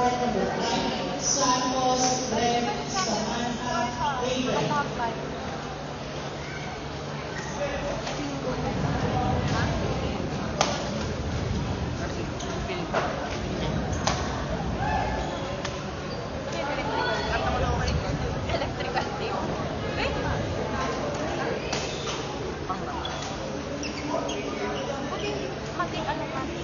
court number 5, Santos, Brent, Samantha, Raven. Electrical tape. Matik ano matik.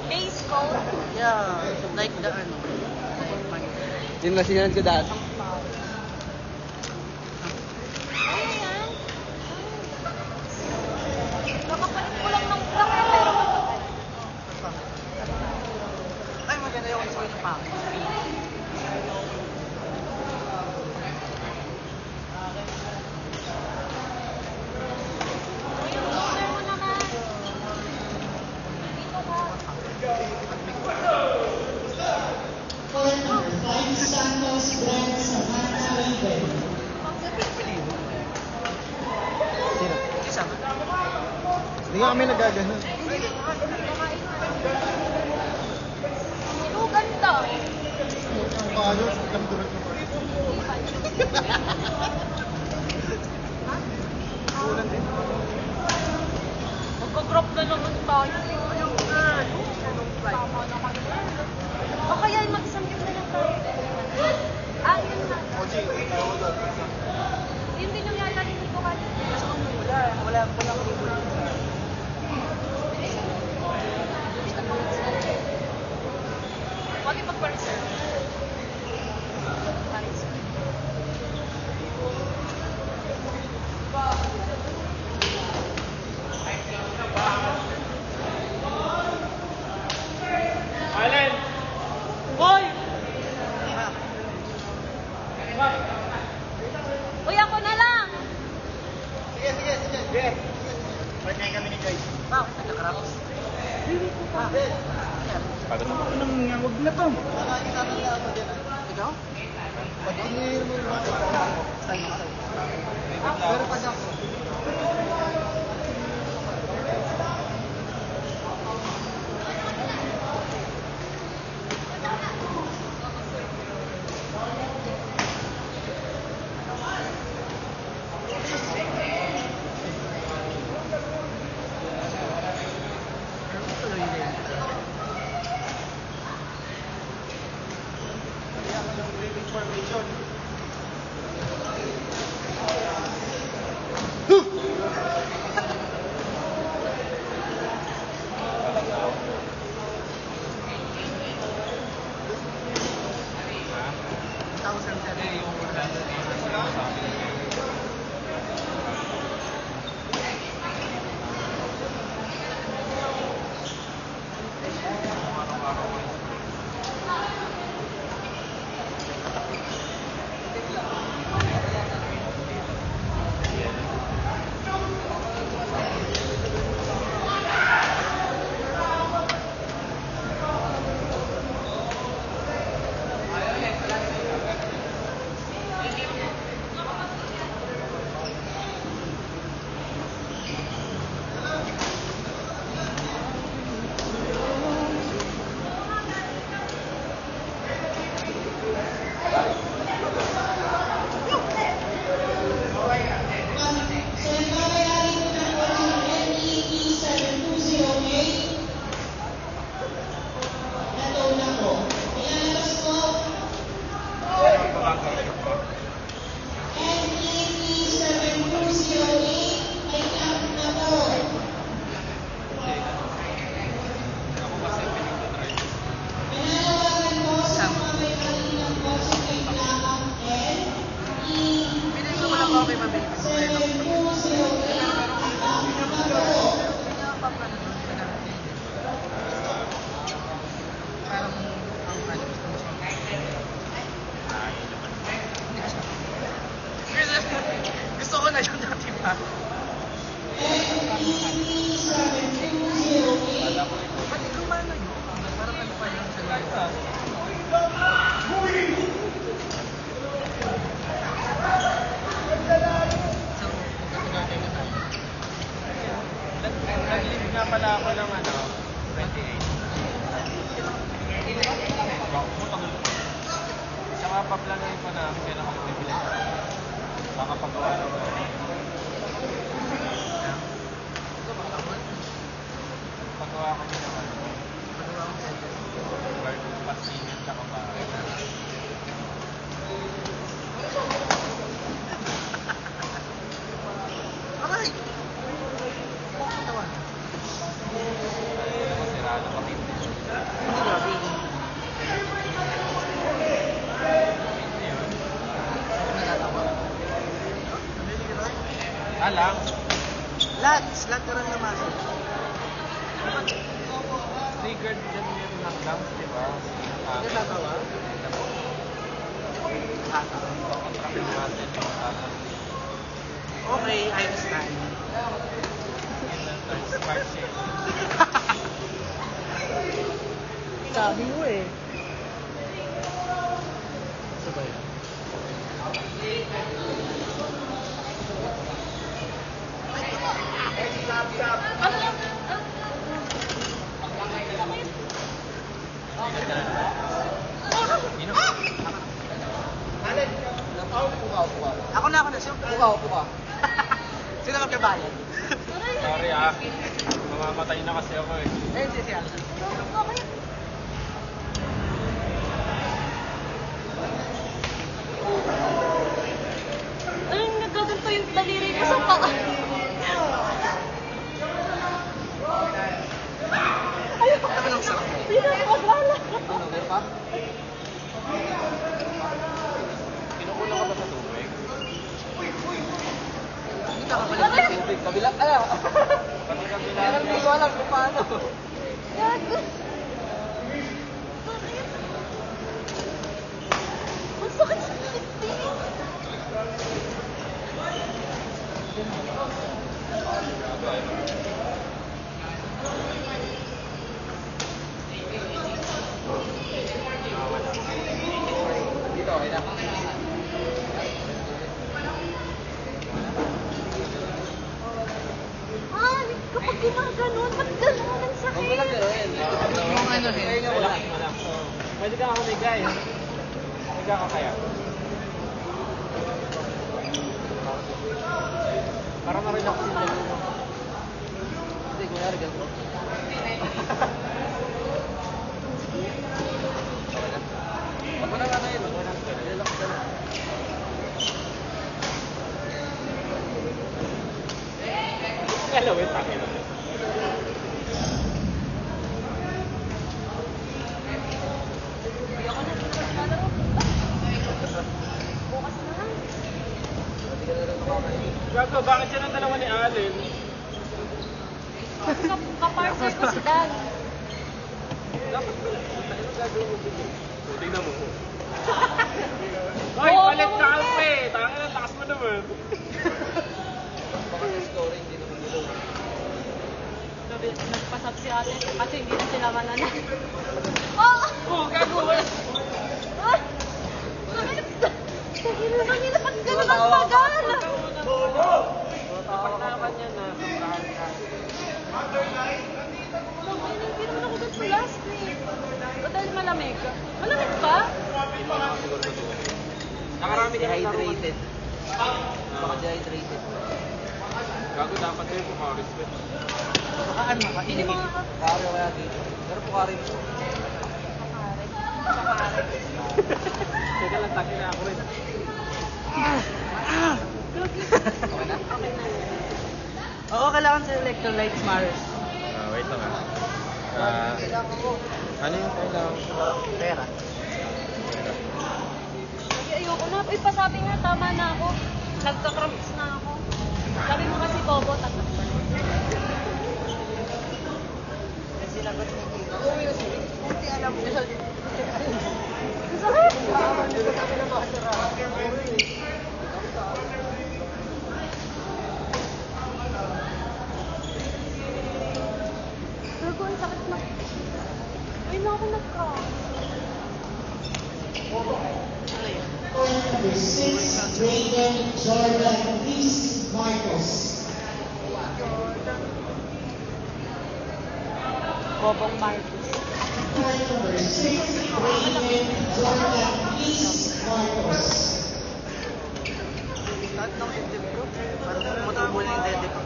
Base coat? Yeah, like the ano. Yung nasinan ko dati. Ano yan? Nakapalit ko lang ng plak pero Ay, maganda yung isa yung pang. Ayun, mo naman. Dito ka. Court number 5, Santos, Brent, Samantha, Raven. Sino? Isa. Hindi nga kami nagagano. Oh, ganda. Paano? Kamdurat mo Ulan din. Magka-crop na naman tayo. Tama naman. O kaya mag-isang gift na lang tayo. Ah, yun na. Yun din yung yata dito kanina. Wala kulibuli. Huwag ipag-reserve. Allen! Boy! Uy, ako na lang! Sige. Partner kami ni Joyce. Bakit nagkakarapos? Pagod naman ako nang wag na to. Ikaw? Pag-inir mo yung mga Pero pag ako. FEE 7208. Pati kumano yun. Parang ano pa yung sa So, magkakagay na tayo. Nag-leave nga pala ako ng 28. Saka paplanoy ko na kailan ako bibili. Baka pagawa ng pagawa ko din naman. Garden pasingan tsaka bahay. Aray! Bakit tawa? Masirado pa rin. Hindi grabe. Nagtatawa. Alang. Lahat ka rin naman. Triggered din yung ng lungs, di ba? Nagtatawa? Kontrakin natin yung Okay, I understand. Spicy. Sabi mo eh. Sabay. Ako na. Puka. Sino magkabayan? Sorry mamamatay na kasi ako eh. Eh, si Alna. Ayun, nagkaganto yung daliri ko sa paa. Ano nang sakit? Hindi na ako maglala. Ano, meron pa? Kinukulang ka ba sa tubig? Hindi ka kabalik ng tubig. Kabila ka lang. Pati kabila. Kaya hindi ko alam kung paano. Gago. Ang sakit sa pipi. Dito, okay na. Kapag gumaganon, ba't ganon ang sakit? Huwag mo lang gano'n. Yung ano eh. Kaya nga wala. Pwede ka humigay. Higa ka kaya. Para ma-relax din yan. Hindi, kunyari ganito. Huwag mo na nga ngayon. Relax ka na. Galawin tayo na. Hindi ako na naglalaro. Bukas na lang. Hindi ka na rin makakain. Gago, bakit yan ang dalawa ni Allen? Kapartner ko si Dan. Dapat pala. Ano gagawin mo dito? O, tingnan mo. Oo, Hoy, palit ka oo, kape! Tangin ang lakas mo naman. Baka sa scoring, hindi naman nilo. Sabi, nagpasap si ate kasi hindi na sila manana. Oh! Oh, gago! Ah! Kanina ba't ganun ang tagal? Kapag naman yan na sobrahan ka. Hindi naman ako dun sa last week. O dahil malamig. Malamig pa? Hindi pa naman siguro sa tuwa. Nakarami ka Dehydrated. Baka dehydrated. Gago, dapat kayo pumarisbet. Baka ano, Hindi mo nga Kari kaya dito. Pero pukari mo. Teka lang, takin na ako rin. Okay na? Oo, kailangan sa electrolytes, Mars. Wait lang ano yung kailangan? Pera. ayoko na. Uy, pasabi nga, tama na ako. Nagka-cramps na ako. Sabi mo kasi, Bobo, tatak pa. Kasi lagot ni Kiko. Uwi na si Rick. Buti alam mo. Sakit! Hindi ko kami na makasara. 6, Brayden Jordan Reese Marcos. Bobong Marcos. Card number 6, Brayden Jordan Reese Marcos. Lahat ng dibdib ko. Parang matubol yung dede ko.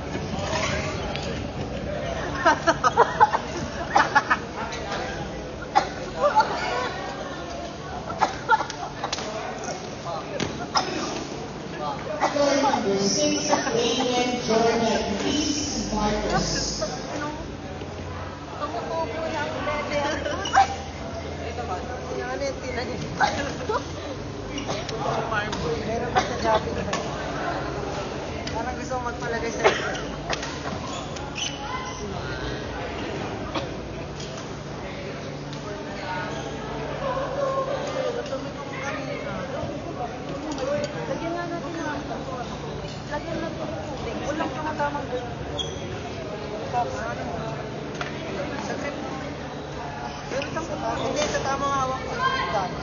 Card number 6, Brayden Jordan Reese Marcos. Tumutubo lang, bebe. Yung ano yung tinanim. Meron ba sa Shopee? Parang gusto ko magpalagay sa ito. Lagyan nga natin ng lagyan natin ng tubig. Walang yung tamang ganyan. Sa trip. Pero hindi, sa tamang hawak sa trip dati.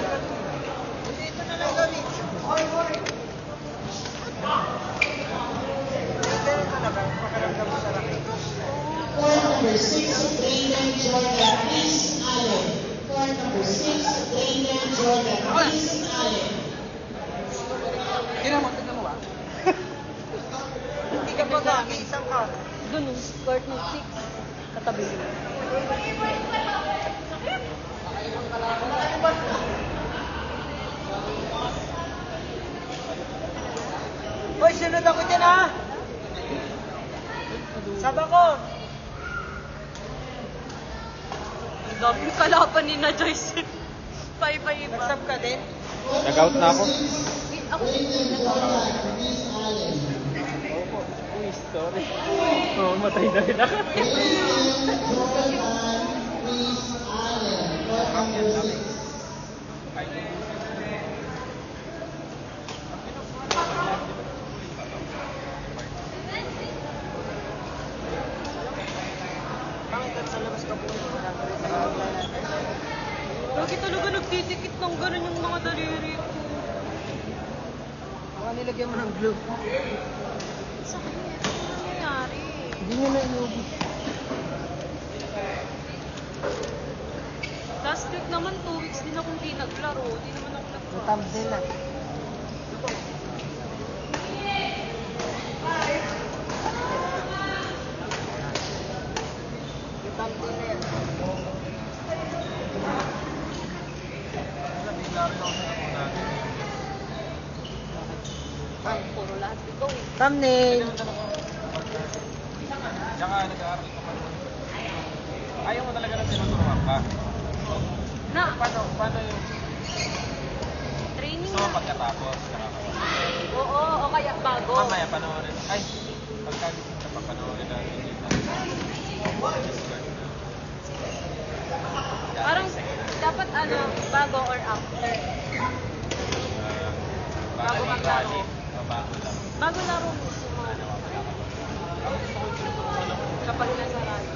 Dito na lang daw dito. Ganun talaga, pakiramdam mo sa laki. Card number 6, Brayden Jordan Reese Allen. Card number 6, Brayden Jordan Reese Allen. Tignan mo ba? Hindi ka pa gagi, isang ka. Doon, court ng 6. Katabi yun. Hoy, sunod ako dyan ha! Saba ko! Ang daming kalaban ni na Joyce. Paiba-iba. Nagsab ka din? Nag-out na ako. Ako, Brayden Jordan Reese Allen. Uy, sorry. Oh, matay na rin ako. Brayden Jordan Reese Allen. Card number 6. Bakit sa labas ka po? lagi talaga nagtitikit ng gano'n yung mga daliri ko. Baka nilagyan mo ng glue. Sa kanya, ano nangyayari? Hindi nyo na inubos. Last week naman, 2 weeks din akong di naglaro. Di naman ako Yung nag-cross. thumbnail na. Yung thumbnail na yan. Puro lahat ito eh. Thumbnail! Tsaka nag-aaral ka pa rin. Ayaw mo talaga na tinuturuan ka. Na, Paano yung training gusto mo na. pagkatapos? Oo, o kaya bago. Mamaya panoorin. Ay, pagkagising ka pa panoorin natin dito. Parang dapat ano, bago or after. Bago Bago mag-rally. maglaro. O bago lang. Bago laro gusto mo. Kapag nasa radyo.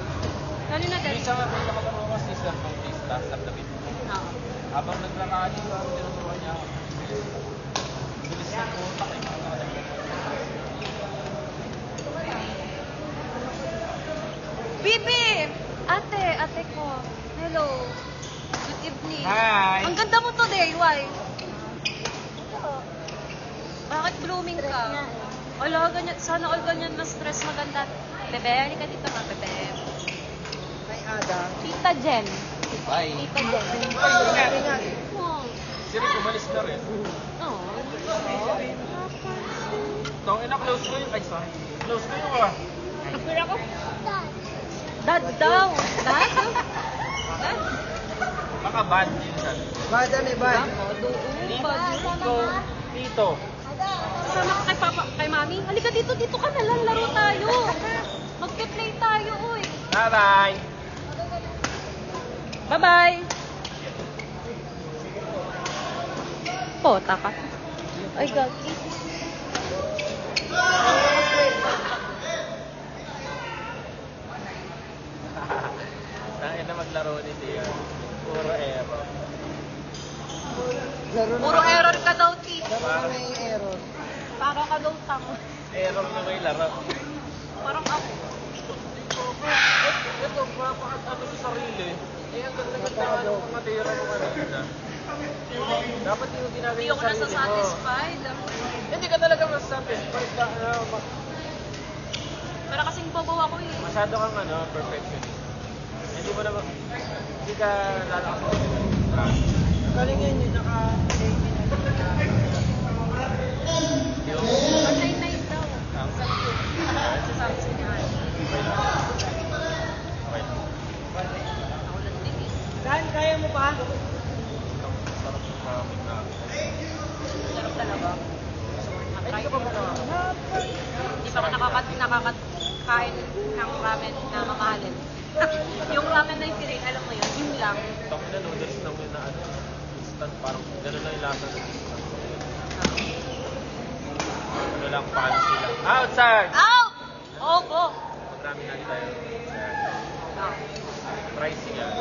Kanina din. Minsan nga may nakaturo ko si Sir Bautista sa David. Oo. Habang nagrarally, tinuturuan niya ako. Bilis ng utak eh. Bibi! Ate ko. Hello. Good evening. Hi! Ang ganda mo today, why? Bakit blooming ka? Wala, ganyan. Sana all ganyan na stress maganda. Bebe, halika dito ka, bebe. May ada. Tita Jen. Bye! Tita Jen. Ingat. Oh. Si Rick, umalis na rin. Oh. Tawin na, close ko yung... Ay, sorry. Close ko yung... Kapira ko. Dad daw. Dad? Dad? Baka bad minsan. Bad ano eh, bad. Ako, doon. Bad. Tito. Tito. Kasama ka kay papa, kay mami. Halika dito, dito ka na lang. Laro tayo. Magpe-play tayo, uy. Bye-bye! Bye-bye. Pota ka. Ay, gagi. yung laro ni Tia. Puro error. Laro na. Puro error ka daw, T. Laro na may error. Para ka daw tamo. Error na may laro. Parang ako. Ito, ano sa sarili. Eh, ang ganda-ganda ng mga tira mo kanina. Dapat yung ginagawa Hindi yung ako sarili mo. nasa-satisfied. Hindi ka talaga mas-satisfied ka. Pero kasing bobo ako eh. Masyado kang perfectionist. Hindi mo naman, hindi ka lalakot. Galing yun yung naka-play niya. Patay na yun daw. Ang Sabi sa niya. okay lang. Okay lang. Ako lang din eh. Dan, kaya mo pa? Sarap ng maraming na. Sarap talaga. Ay, hindi ka pa makakakain. Hindi pa ako nakakain ng ramen na mamahalin. Yung ramen na yung pinain, alam mo yun, yun lang. Tapos na noodles lang yun na instant. Parang gano'n lang yung lasa ng instant. Ano lang, fancy lang. Outside! Out! Opo! Marami na tayo. Ah. Pricey yan.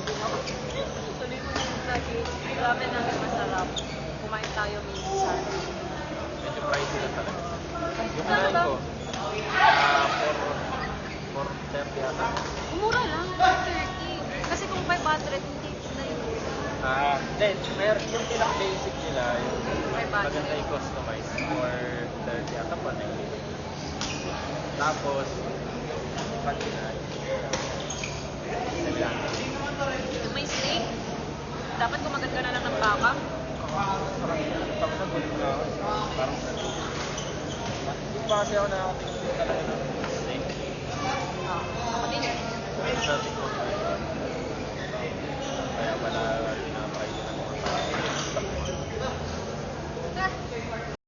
Tuloy mo yung lagi. Ramen namin masarap. Kumain tayo minsan. Medyo pricey lang talaga. Yung Ano kinain ba? ko, 4.30 yata. Mura lang, 30. Kasi kung 500, hindi na yun. Then, meron yung pinaka-basic nila, yung 500. maganda i-customize for 30 yata pa na yun. Tapos, kanina, Yung may steak, dapat kumagat ka na lang ng baka. parang hindi pa kasi ako nakakatingin talaga ng steak. Ako din. Sa TikTok. Kaya wala